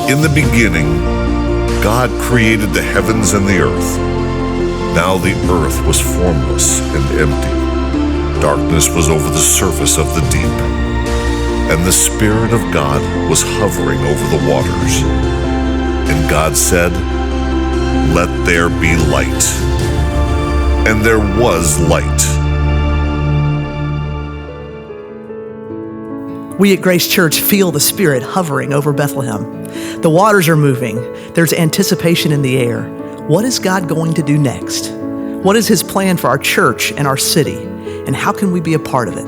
In the beginning, God created the heavens and the earth. Now the earth was formless and empty. Darkness was over the surface of the deep, and the Spirit of God was hovering over the waters. And God said, "Let there be light." And there was light. We at Grace Church feel the Spirit hovering over Bethlehem. The waters are moving. There's anticipation in the air. What is God going to do next? What is His plan for our church and our city? And how can we be a part of it?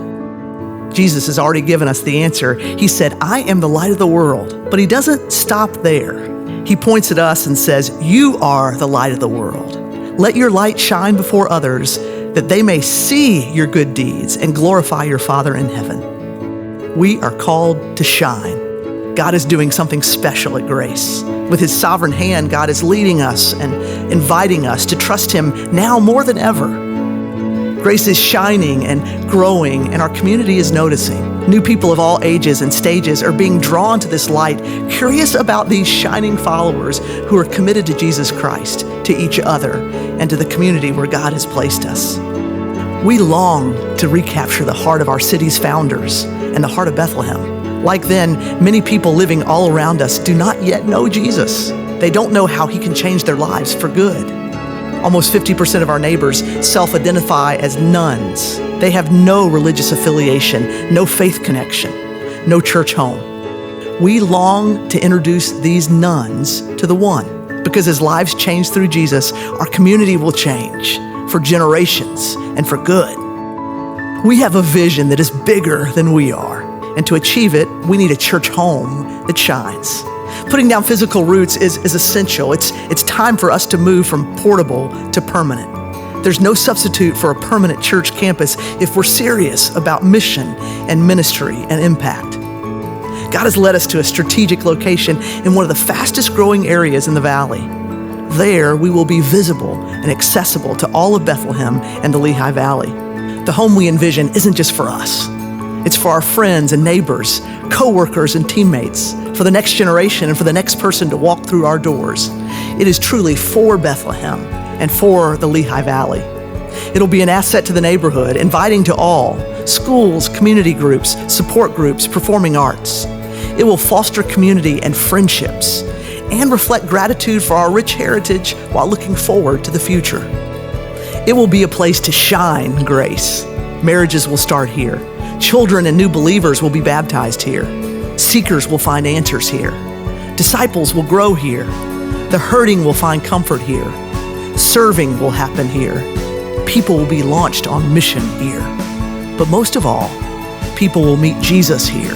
Jesus has already given us the answer. He said, "I am the light of the world." But He doesn't stop there. He points at us and says, "You are the light of the world. Let your light shine before others, that they may see your good deeds and glorify your Father in heaven." We are called to shine. God is doing something special at Grace. With His sovereign hand, God is leading us and inviting us to trust Him now more than ever. Grace is shining and growing, and our community is noticing. New people of all ages and stages are being drawn to this light, curious about these shining followers who are committed to Jesus Christ, to each other, and to the community where God has placed us. We long to recapture the heart of our city's founders and the heart of Bethlehem. Like then, many people living all around us do not yet know Jesus. They don't know how He can change their lives for good. Almost 50% of our neighbors self-identify as nuns. They have no religious affiliation, no faith connection, no church home. We long to introduce these nuns to the One, because as lives change through Jesus, our community will change for generations and for good. We have a vision that is bigger than we are, and to achieve it, we need a church home that shines. Putting down physical roots is essential. It's time for us to move from portable to permanent. There's no substitute for a permanent church campus if we're serious about mission and ministry and impact. God has led us to a strategic location in one of the fastest growing areas in the valley. There, we will be visible and accessible to all of Bethlehem and the Lehigh Valley. The home we envision isn't just for us. It's for our friends and neighbors, co-workers and teammates, for the next generation and for the next person to walk through our doors. It is truly for Bethlehem and for the Lehigh Valley. It'll be an asset to the neighborhood, inviting to all, schools, community groups, support groups, performing arts. It will foster community and friendships and reflect gratitude for our rich heritage while looking forward to the future. It will be a place to shine grace. Marriages will start here. Children and new believers will be baptized here. Seekers will find answers here. Disciples will grow here. The hurting will find comfort here. Serving will happen here. People will be launched on mission here. But most of all, people will meet Jesus here,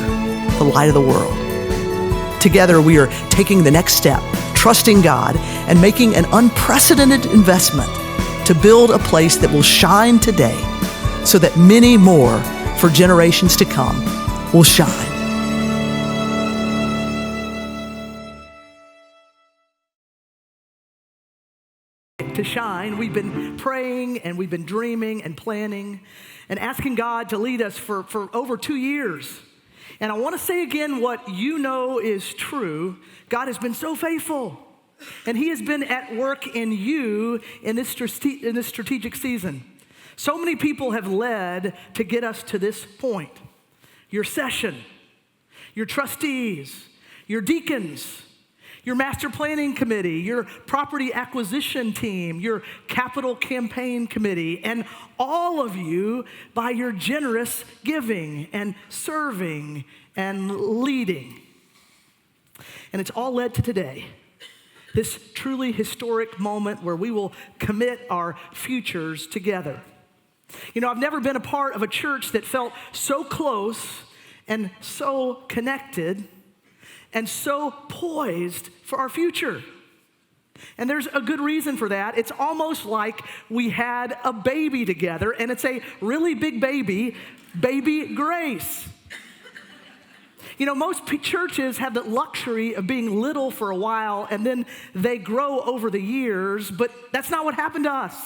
the light of the world. Together, we are taking the next step, trusting God and making an unprecedented investment to build a place that will shine today so that many more for generations to come will shine. To shine, we've been praying and we've been dreaming and planning and asking God to lead us for over 2 years. And I want to say again what you know is true. God has been so faithful, and He has been at work in you in this strategic season. So many people have led to get us to this point. Your session, your trustees, your deacons, your master planning committee, your property acquisition team, your capital campaign committee, and all of you by your generous giving and serving and leading. And it's all led to today, this truly historic moment where we will commit our futures together. You know, I've never been a part of a church that felt so close and so connected and so poised for our future. And there's a good reason for that. It's almost like we had a baby together, and it's a really big baby, baby Grace. You know, most churches have the luxury of being little for a while, and then they grow over the years, but that's not what happened to us.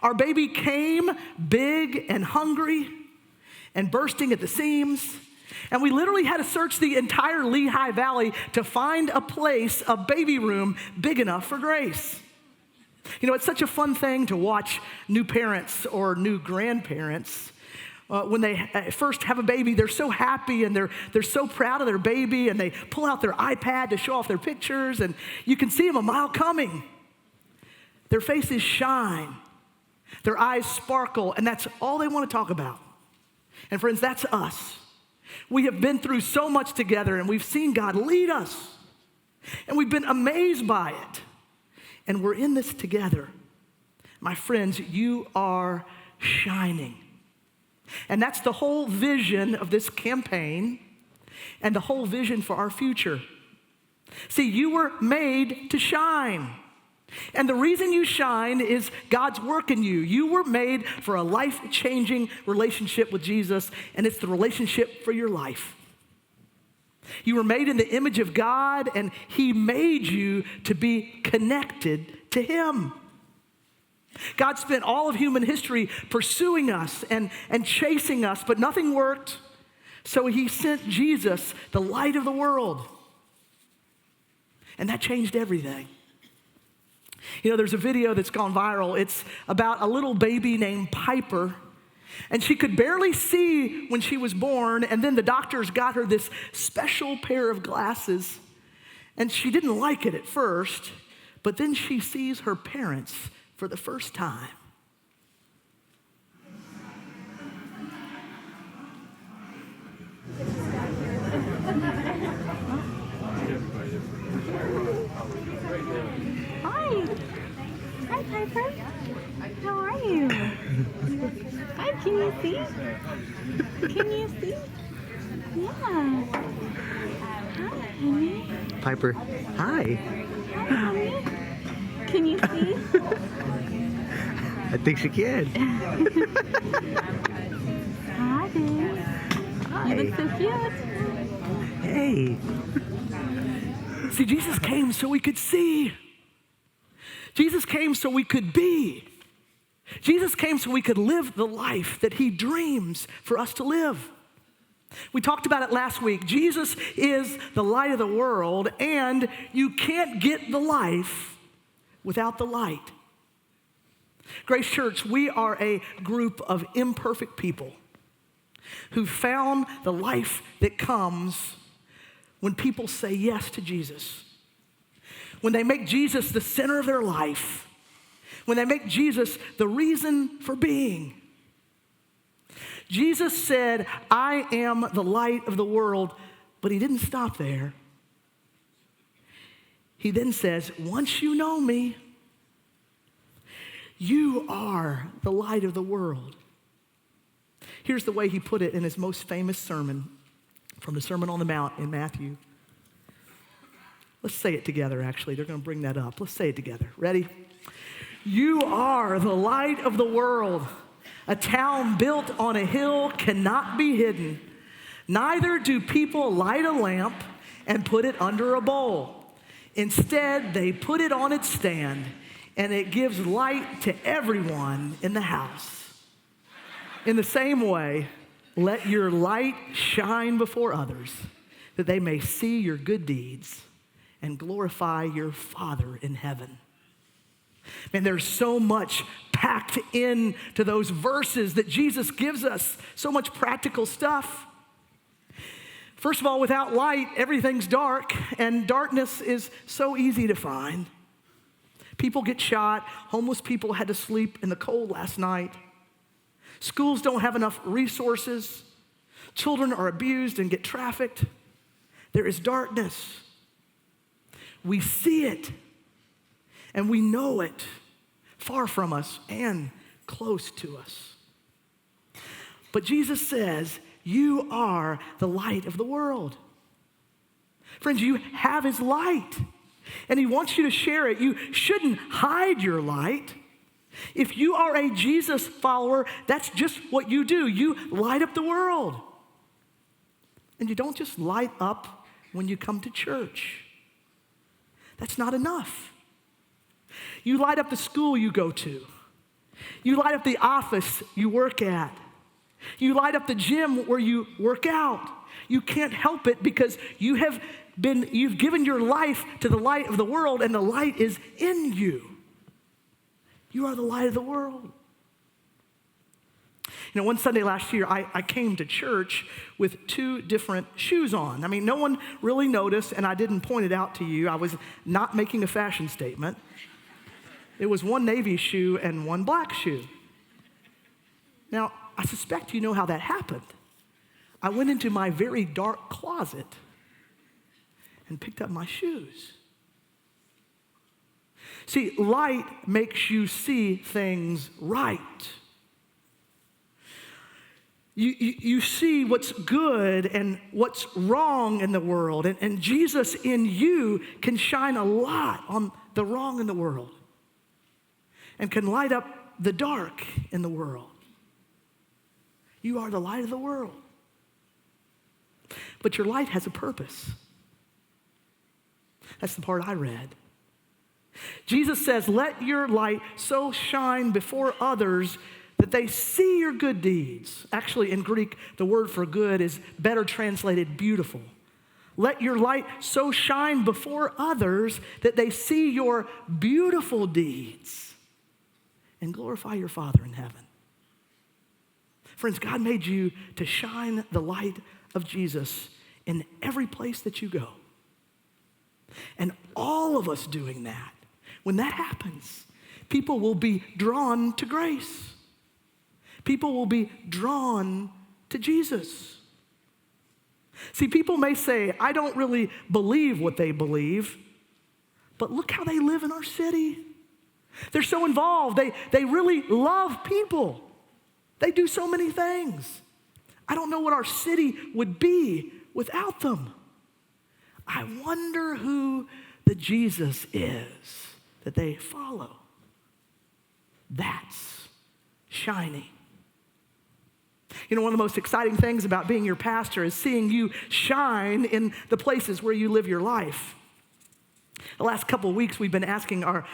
Our baby came big and hungry and bursting at the seams, And we literally had to search the entire Lehigh Valley to find a place, a baby room big enough for Grace. You know, it's such a fun thing to watch new parents or new grandparents. When they first have a baby, they're so happy and they're so proud of their baby, and they pull out their iPad to show off their pictures, and you can see them a mile coming. Their faces shine, their eyes sparkle, and that's all they want to talk about. And friends, that's us. We have been through so much together, and we've seen God lead us, and we've been amazed by it. And we're in this together. My friends, you are shining. And that's the whole vision of this campaign and the whole vision for our future. See, you were made to shine. And the reason you shine is God's work in you. You were made for a life-changing relationship with Jesus, and it's the relationship for your life. You were made in the image of God, and He made you to be connected to Him. God spent all of human history pursuing us and chasing us, but nothing worked. So He sent Jesus, the light of the world. And that changed everything. You know, there's a video that's gone viral. It's about a little baby named Piper. And she could barely see when she was born, and then the doctors got her this special pair of glasses. And she didn't like it at first, but then she sees her parents for the first time. Hi. Hi, Piper. How are you? Hi, can you see? Can you see? Yeah. Hi, honey. Piper, hi. Hi, honey. Can you see? I think she can. Hi, babe. You look so cute. Hey. See, Jesus came so we could see. Jesus came so we could be. Jesus came so we could live the life that He dreams for us to live. We talked about it last week. Jesus is the light of the world, and you can't get the life without the light. Grace Church, we are a group of imperfect people who found the life that comes when people say yes to Jesus. When they make Jesus the center of their life. When they make Jesus the reason for being. Jesus said, I am the light of the world, but He didn't stop there. He then says, once you know me, you are the light of the world. Here's the way He put it in His most famous sermon from the Sermon on the Mount in Matthew. Let's say it together, actually. They're going to bring that up. Let's say it together. Ready? You are the light of the world. A town built on a hill cannot be hidden. Neither do people light a lamp and put it under a bowl. Instead, they put it on its stand, and it gives light to everyone in the house. In the same way, let your light shine before others, that they may see your good deeds and glorify your Father in heaven. Man, there's so much packed into those verses that Jesus gives us, so much practical stuff. First of all, without light, everything's dark, and darkness is so easy to find. People get shot. Homeless people had to sleep in the cold last night. Schools don't have enough resources. Children are abused and get trafficked. There is darkness. We see it, and we know it, far from us and close to us. But Jesus says, you are the light of the world. Friends, you have His light, and He wants you to share it. You shouldn't hide your light. If you are a Jesus follower, that's just what you do. You light up the world. And you don't just light up when you come to church. That's not enough. You light up the school you go to. You light up the office you work at. You light up the gym where you work out. You can't help it because you've given your life to the light of the world, and the light is in you. You are the light of the world. You know, one Sunday last year, I came to church with 2 different shoes on. I mean, no one really noticed, and I didn't point it out to you. I was not making a fashion statement. It was one navy shoe and one black shoe. Now, I suspect you know how that happened. I went into my very dark closet and picked up my shoes. See, light makes you see things right. You see what's good and what's wrong in the world. And Jesus in you can shine a lot on the wrong in the world and can light up the dark in the world. You are the light of the world. But your light has a purpose. That's the part I read. Jesus says, let your light so shine before others that they see your good deeds. Actually, in Greek, the word for good is better translated beautiful. Let your light so shine before others that they see your beautiful deeds and glorify your Father in heaven. Friends, God made you to shine the light of Jesus in every place that you go. And all of us doing that, when that happens, people will be drawn to grace. People will be drawn to Jesus. See, people may say, I don't really believe what they believe, but look how they live in our city. They're so involved. They really love people. They do so many things. I don't know what our city would be without them. I wonder who the Jesus is that they follow. That's shining. You know, one of the most exciting things about being your pastor is seeing you shine in the places where you live your life. The last couple of weeks, we've been asking our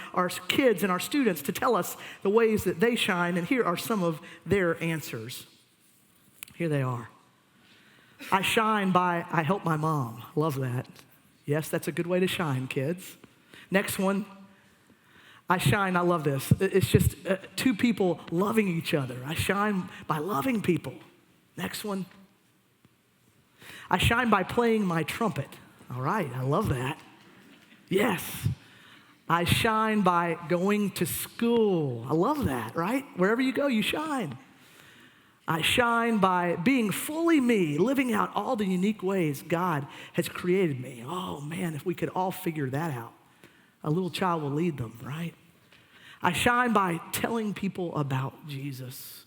kids and our students to tell us the ways that they shine, and here are some of their answers. Here they are. I shine by, I help my mom. Love that. Yes, that's a good way to shine, kids. Next one. I shine, I love this. It's just 2 people loving each other. I shine by loving people. Next one. I shine by playing my trumpet. All right, I love that. Yes. I shine by going to school. I love that, right? Wherever you go, you shine. I shine by being fully me, living out all the unique ways God has created me. Oh man, if we could all figure that out. A little child will lead them, right? I shine by telling people about Jesus.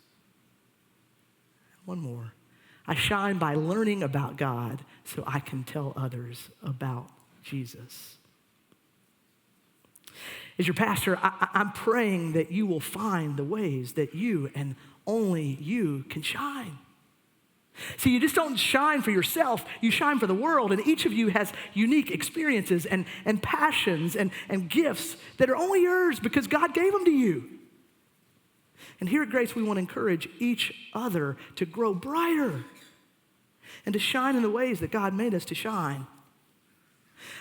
One more. I shine by learning about God so I can tell others about Jesus. As your pastor, I'm praying that you will find the ways that you and only you can shine. See, you just don't shine for yourself, you shine for the world, and each of you has unique experiences and passions and gifts that are only yours because God gave them to you. And here at Grace, we want to encourage each other to grow brighter and to shine in the ways that God made us to shine.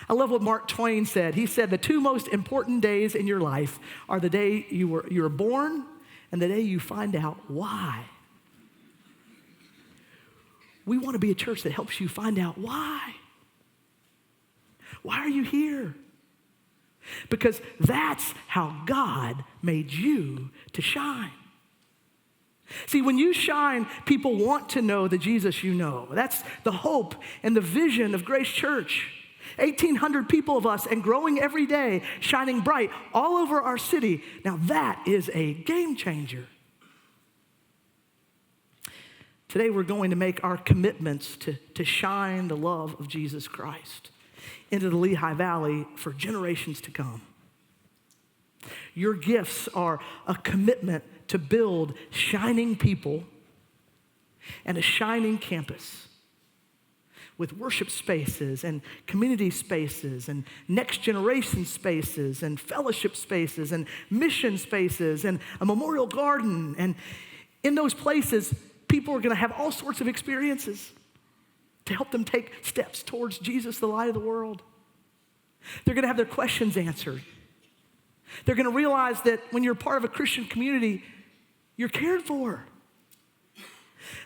I love what Mark Twain said. He said, the 2 most important days in your life are the day you were born and the day you find out why. We want to be a church that helps you find out why. Why are you here? Because that's how God made you to shine. See, when you shine, people want to know the Jesus you know. That's the hope and the vision of Grace Church. 1,800 people of us and growing every day, shining bright all over our city. Now that is a game changer. Today we're going to make our commitments to shine the love of Jesus Christ into the Lehigh Valley for generations to come. Your gifts are a commitment to build shining people and a shining campus with worship spaces and community spaces and next generation spaces and fellowship spaces and mission spaces and a memorial garden. And in those places, People are going to have all sorts of experiences to help them take steps towards Jesus, the light of the world. They're going to have their questions answered. They're going to realize that when you're part of a Christian community, you're cared for.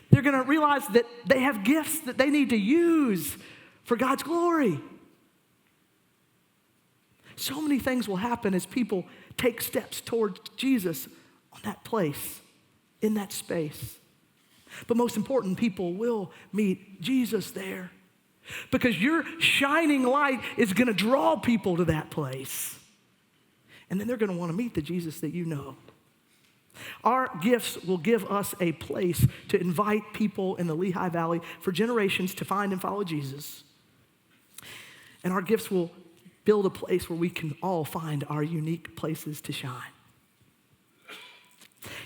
They're going to realize that they have gifts that they need to use for God's glory. So many things will happen as people take steps towards Jesus on that place, in that space. But most important, people will meet Jesus there, because your shining light is going to draw people to that place. And then they're going to want to meet the Jesus that you know. Our gifts will give us a place to invite people in the Lehigh Valley for generations to find and follow Jesus. And our gifts will build a place where we can all find our unique places to shine.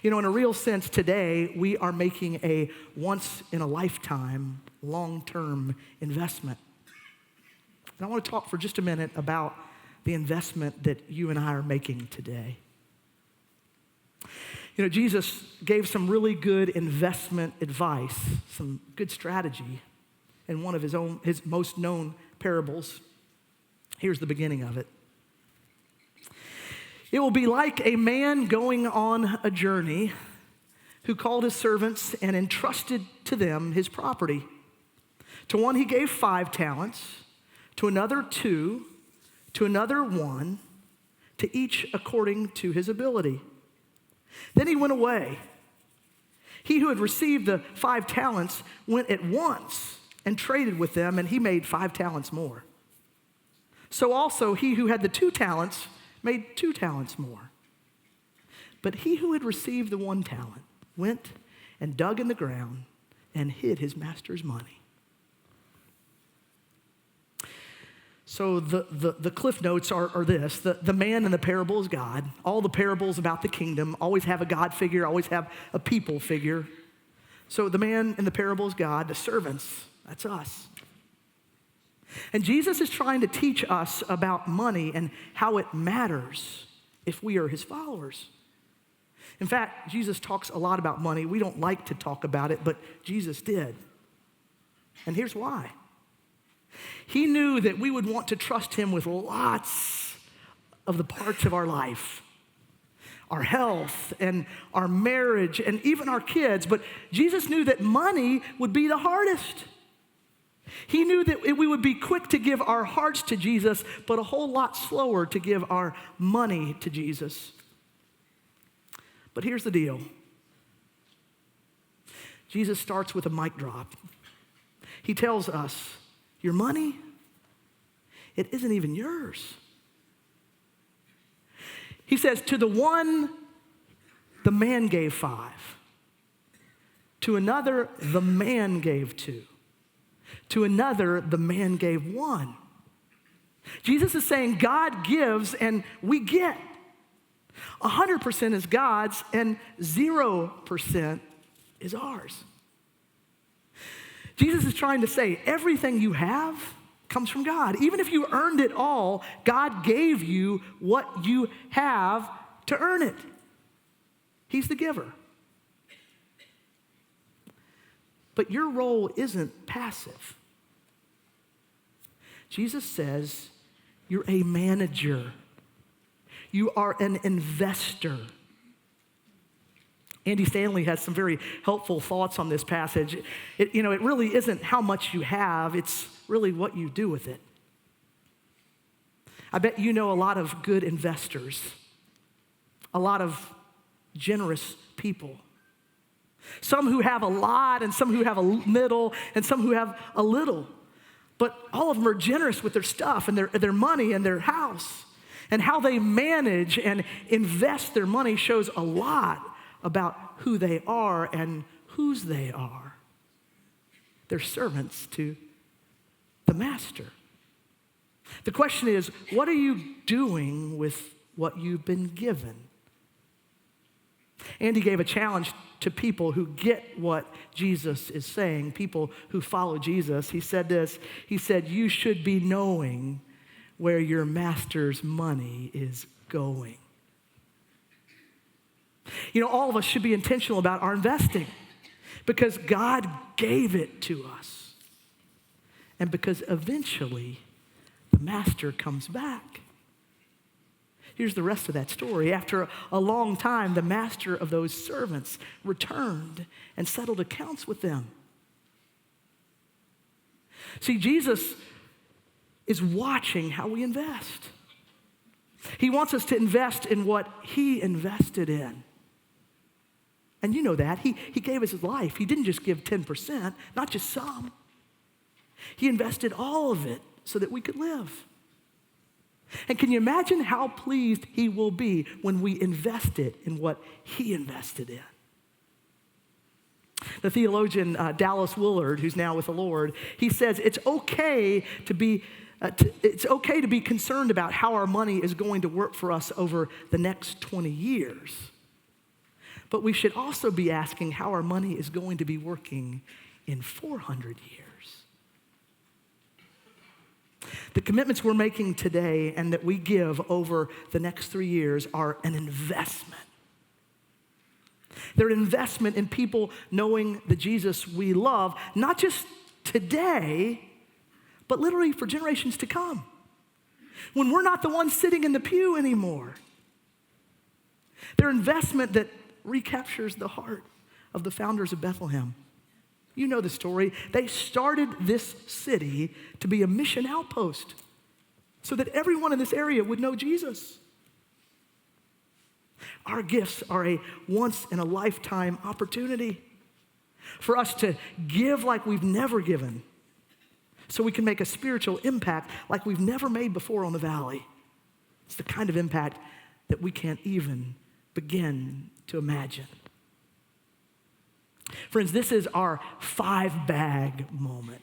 You know, in a real sense, today, we are making a once-in-a-lifetime, long-term investment. And I want to talk for just a minute about the investment that you and I are making today. You know, Jesus gave some really good investment advice, some good strategy in one of his most known parables. Here's the beginning of it. It will be like a man going on a journey who called his servants and entrusted to them his property. To one he gave 5 talents, to another 2, to another 1, to each according to his ability. Then he went away. He who had received the 5 talents went at once and traded with them, and he made 5 talents more. So also he who had the 2 talents made 2 talents more. But he who had received the 1 talent went and dug in the ground and hid his master's money. So the cliff notes are this. The man in the parable is God. All the parables about the kingdom always have a God figure, always have a people figure. So the man in the parable is God. The servants, that's us. And Jesus is trying to teach us about money and how it matters if we are his followers. In fact, Jesus talks a lot about money. We don't like to talk about it, but Jesus did. And here's why. He knew that we would want to trust him with lots of the parts of our life, our health and our marriage and even our kids. But Jesus knew that money would be the hardest. He knew that we would be quick to give our hearts to Jesus, but a whole lot slower to give our money to Jesus. But here's the deal. Jesus starts with a mic drop. He tells us, your money, it isn't even yours. He says, to the one, the man gave 5. To another, the man gave 2. To another, the man gave 1. Jesus is saying God gives and we get. 100% is God's and 0% is ours. Jesus is trying to say everything you have comes from God. Even if you earned it all, God gave you what you have to earn it. He's the giver. But your role isn't passive. Jesus says you're a manager. You are an investor. Andy Stanley has some very helpful thoughts on this passage. It really isn't how much you have, it's really what you do with it. I bet you know a lot of good investors, a lot of generous people. Some who have a lot and some who have a middle and some who have a little. But all of them are generous with their stuff and their money and their house. And how they manage and invest their money shows a lot about who they are and whose they are. They're servants to the master. The question is, what are you doing with what you've been given? Andy gave a challenge to people who get what Jesus is saying, people who follow Jesus. He said this, he said, you should be knowing where your master's money is going. You know, all of us should be intentional about our investing because God gave it to us, and because eventually the master comes back. Here's the rest of that story. After a long time, the master of those servants returned and settled accounts with them. See, Jesus is watching how we invest. He wants us to invest in what he invested in. And you know that. He gave us his life. He didn't just give 10%, not just some. He invested all of it so that we could live. And can you imagine how pleased he will be when we invest it in what he invested in? The theologian Dallas Willard, who's now with the Lord, he says it's okay to be concerned about how our money is going to work for us over the next 20 years. But we should also be asking how our money is going to be working in 400 years. The commitments we're making today and that we give over the next 3 years are an investment. They're an investment in people knowing the Jesus we love, not just today, but literally for generations to come. When we're not the ones sitting in the pew anymore. They're an investment that recaptures the heart of the founders of Bethlehem. You know the story. They started this city to be a mission outpost so that everyone in this area would know Jesus. Our gifts are a once-in-a-lifetime opportunity for us to give like we've never given so we can make a spiritual impact like we've never made before on the valley. It's the kind of impact that we can't even begin to imagine. Friends, this is our 5-bag moment.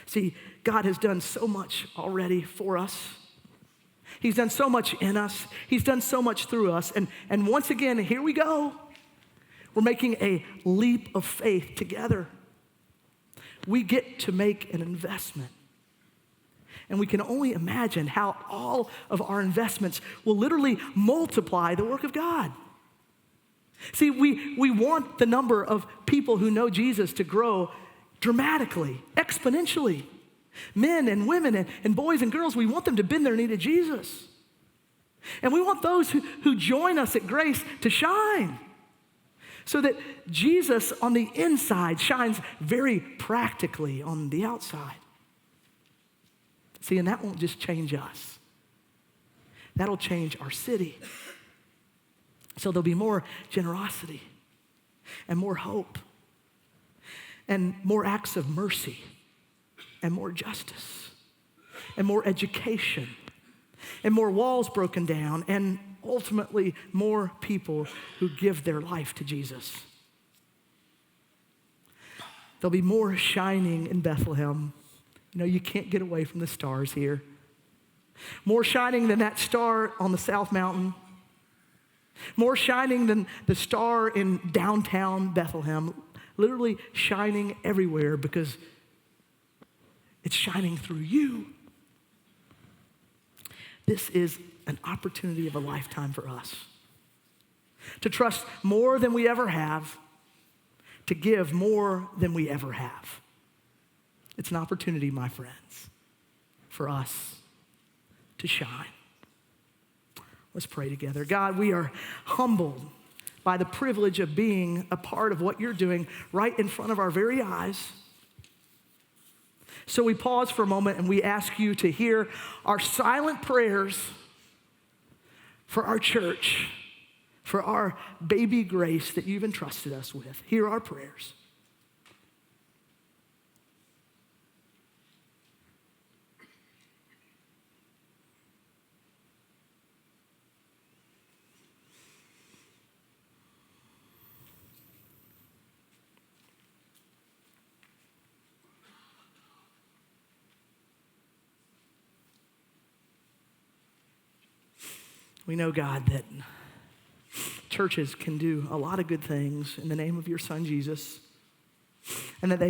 See, God has done so much already for us. He's done so much in us. He's done so much through us. And once again, here we go. We're making a leap of faith together. We get to make an investment. And we can only imagine how all of our investments will literally multiply the work of God. See, we want the number of people who know Jesus to grow dramatically, exponentially. Men and women and boys and girls, we want them to bend their knee to Jesus. And we want those who join us at Grace to shine so that Jesus on the inside shines very practically on the outside. See, and that won't just change us. That'll change our city. So there'll be more generosity and more hope and more acts of mercy and more justice and more education and more walls broken down and ultimately more people who give their life to Jesus. There'll be more shining in Bethlehem. You know, you can't get away from the stars here. More shining than that star on the South Mountain. More shining than the star in downtown Bethlehem. Literally shining everywhere because it's shining through you. This is an opportunity of a lifetime for us. To trust more than we ever have. To give more than we ever have. It's an opportunity, my friends, for us to shine. Let's pray together. God, we are humbled by the privilege of being a part of what you're doing right in front of our very eyes. So we pause for a moment and we ask you to hear our silent prayers for our church, for our baby Grace that you've entrusted us with. Hear our prayers. We know, God, that churches can do a lot of good things in the name of your Son, Jesus. And that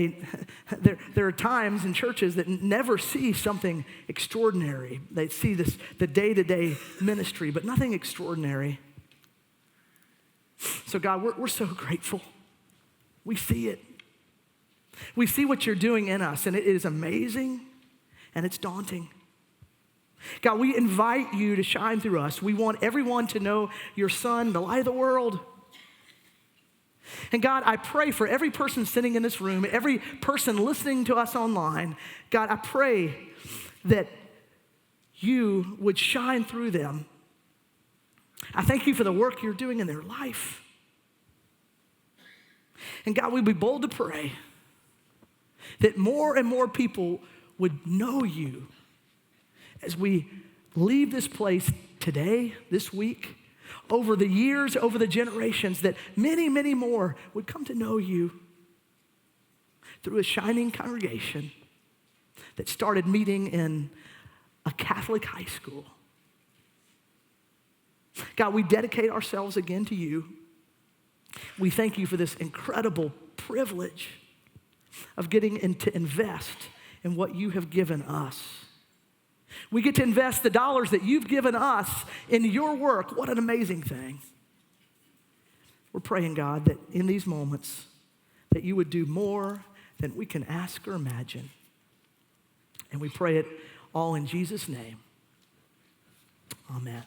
there are times in churches that never see something extraordinary. They see the day-to-day ministry, but nothing extraordinary. So God, we're so grateful We see it. We see what you're doing in us, and it is amazing and it's daunting. God, we invite you to shine through us. We want everyone to know your Son, the light of the world. And God, I pray for every person sitting in this room, every person listening to us online. God, I pray that you would shine through them. I thank you for the work you're doing in their life. And God, we'd be bold to pray that more and more people would know you as we leave this place today, this week, over the years, over the generations, that many, many more would come to know you through a shining congregation that started meeting in a Catholic high school. God, we dedicate ourselves again to you. We thank you for this incredible privilege of getting to invest in what you have given us. We get to invest the dollars that you've given us in your work. What an amazing thing. We're praying, God, that in these moments, that you would do more than we can ask or imagine. And we pray it all in Jesus' name. Amen.